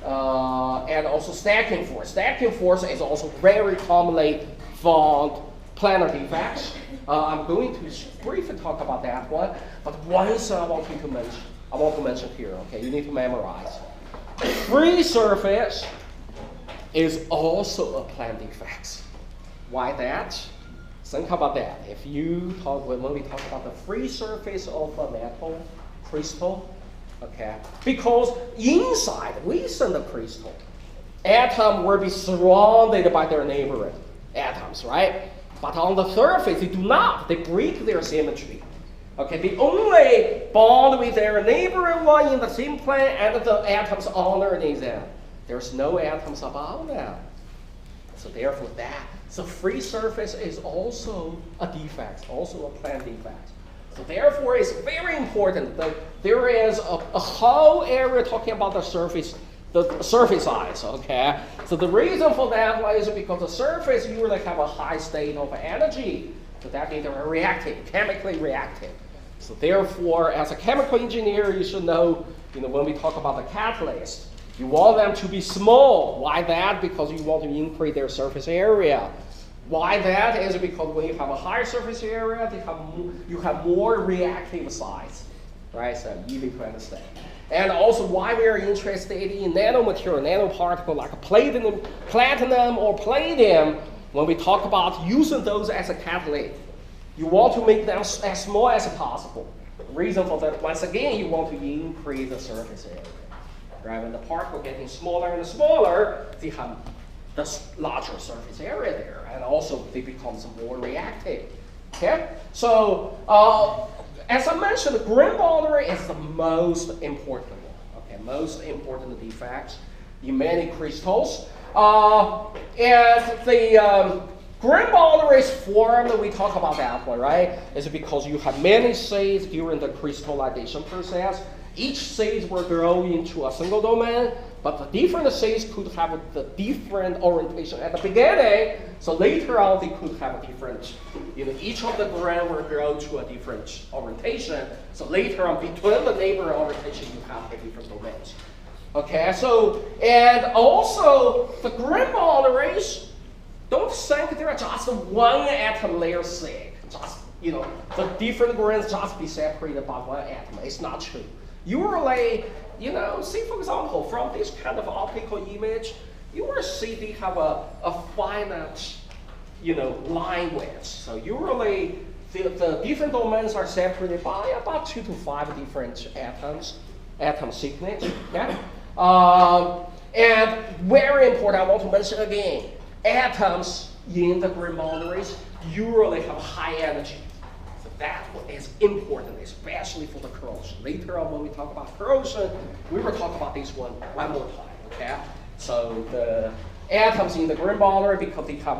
and also stacking force. Stacking force is also very commonly found planar defects. I'm going to briefly talk about that one, but once I want to mention here, okay, you need to memorize. Free surface is also a plane defect. Why that? Think about that. If you talk, when we talk about the free surface of a metal crystal, okay, because inside, within the crystal, atoms will be surrounded by their neighboring atoms, right? But on the surface, they do not. They break their symmetry. Okay, they only bond with their neighboring one in the same plane and the atoms underneath them. There's no atoms above them. So therefore so free surface is also a defect, also a plane defect. So therefore it's very important that there is a whole area talking about the surface size, okay? So the reason for that is because the surface usually have a high state of energy. So that means they're reactive, chemically reactive. So therefore, as a chemical engineer, you should know, when we talk about the catalyst, you want them to be small. Why that? Because you want to increase their surface area. Why that is because when you have a higher surface area, you have more reactive size, right? So easy to understand. And also why we are interested in nanomaterial, nanoparticle like platinum or palladium, when we talk about using those as a catalyst. You want to make them as small as possible. The reason for that, once again, you want to increase the surface area. Right? When the particle getting smaller and smaller, they have the larger surface area there, and also they become more reactive. Okay? So as I mentioned, the grain boundary is the most important one. Okay, most important defect in many crystals. And the grain boundary is formed, we talk about that one, right? It's because you have many seeds during the crystallization process. Each seed will grow into a single domain, but the different seeds could have the different orientation at the beginning. So later on, they could have a different, each of the grain will grow to a different orientation. So later on, between the neighboring orientation, you have the different domains. Okay, so, and also the grain boundaries, don't think they're just one atom layer seed. Just, the different grains just be separated by one atom. It's not true. Usually, see for example, from this kind of optical image, you will see they have a finite, line width. So usually, the different domains are separated by about 2 to 5 different atom thickness. Yeah? And very important, I want to mention again, atoms in the grain boundaries usually have high energy. So that is important, especially for the corrosion. Later on, when we talk about corrosion, we will talk about this one more time. Okay? So the atoms in the grain boundary, because they have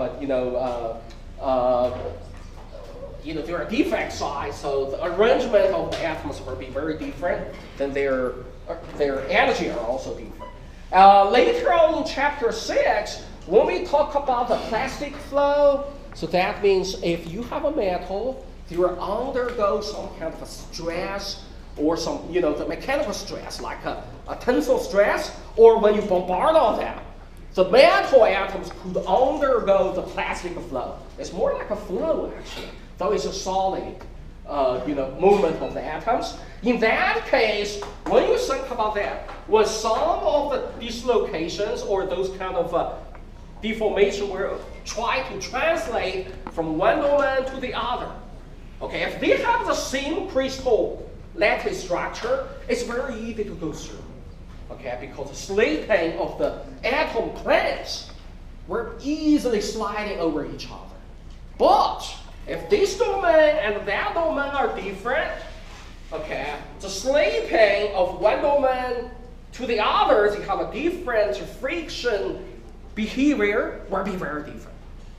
they're a defect size, so the arrangement of the atoms will be very different. Then their energy are also different. Later on in chapter 6, when we talk about the plastic flow, so that means if you have a metal, they will undergo some kind of a stress or some, the mechanical stress, like a tensile stress, or when you bombard on them, the metal atoms could undergo the plastic flow. It's more like a flow, actually, though it's a solid, movement of the atoms. In that case, when you think about that, when some of the dislocations or those kind of deformation will try to translate from one domain to the other. Okay, if they have the same crystal lattice structure, it's very easy to go through. Okay, because the slitting of the atom planes were easily sliding over each other. But if this domain and that domain are different, okay, the slitting of one domain to the others, you have a different friction behavior will be very different.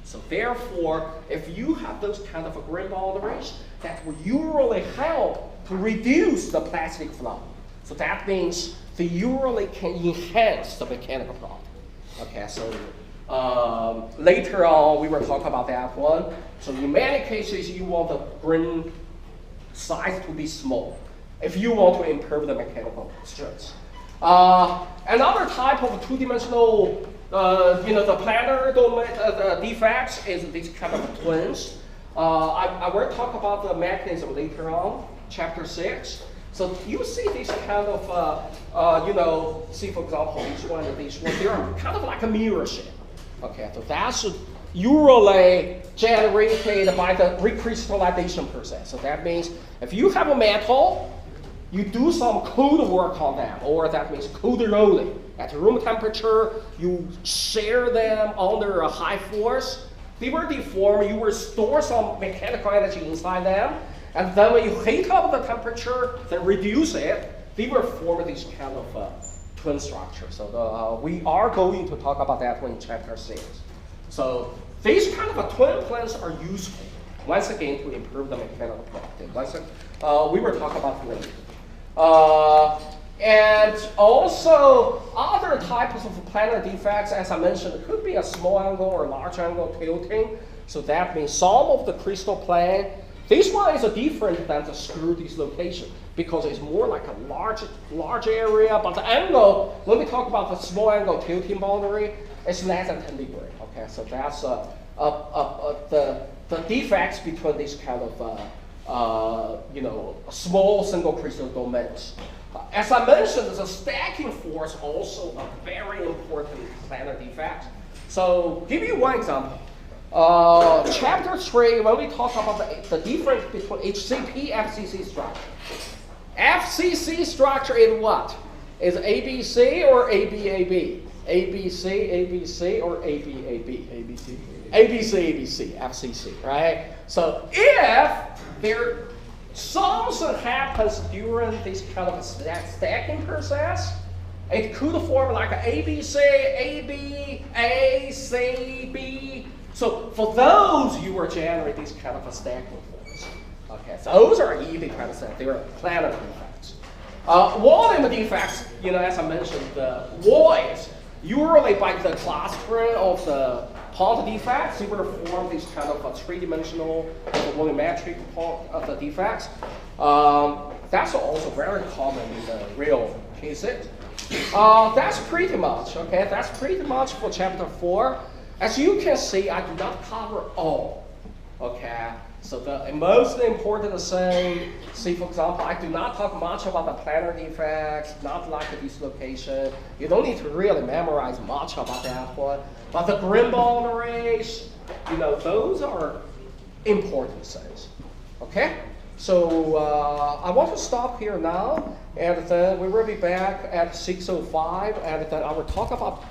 So therefore, if you have those kind of grain boundaries, that will usually help to reduce the plastic flow. So that means they usually can enhance the mechanical property. Okay, so later on we will talk about that one. So in many cases, you want the grain size to be small if you want to improve the mechanical strength. Another type of two-dimensional, the planar domain defects is these kind of twins. I will talk about the mechanism later on, chapter 6. So you see these kind of, see for example, this one and this one, they're kind of like a mirror shape. Okay, so that's usually generated by the recrystallization process. So that means if you have a metal, you do some cold work on them, or that means cold rolling. At room temperature, you shear them under a high force. They will deform, you will store some mechanical energy inside them, and then when you heat up the temperature, then reduce it, they will form this kind of twin structure. So we are going to talk about that one in chapter 6. So these kind of twin planes are useful, once again, to improve the mechanical property. We will talk about it later. And also, other types of planar defects, as I mentioned, could be a small angle or large angle tilting. So that means some of the crystal plane. This one is different than the screw dislocation because it's more like a large area. But the angle, when we talk about the small angle tilting boundary, it's less than 10 degrees. Okay, so that's the defects between these kind of small single crystal domains. As I mentioned, the stacking force also a very important planar defect. So give you one example. Chapter 3, when we talk about the difference between HCP FCC structure. FCC structure is what? Is ABC or ABAB? ABC, ABC, or ABAB? ABC. ABC, ABC, FCC, right? So if there something happens during this kind of stacking process, it could form like ABC, AB, A, C, B. So for those, you will generate this kind of a stacking force. Okay, so those are easy kind of things. They are planar defects. Volume defects, as I mentioned, the voids, usually by the clustering of the point defects, they will form this kind of a three-dimensional volumetric point of the defects. That's also very common in the real cases. That's pretty much, okay? That's pretty much for chapter 4. As you can see, I do not cover all, okay? So the most important thing, see for example, I do not talk much about the planar defects, not like the dislocation. You don't need to really memorize much about that one. But the grain boundaries, those are important things, okay? So I want to stop here now, and then we will be back at 6:05, and then I will talk about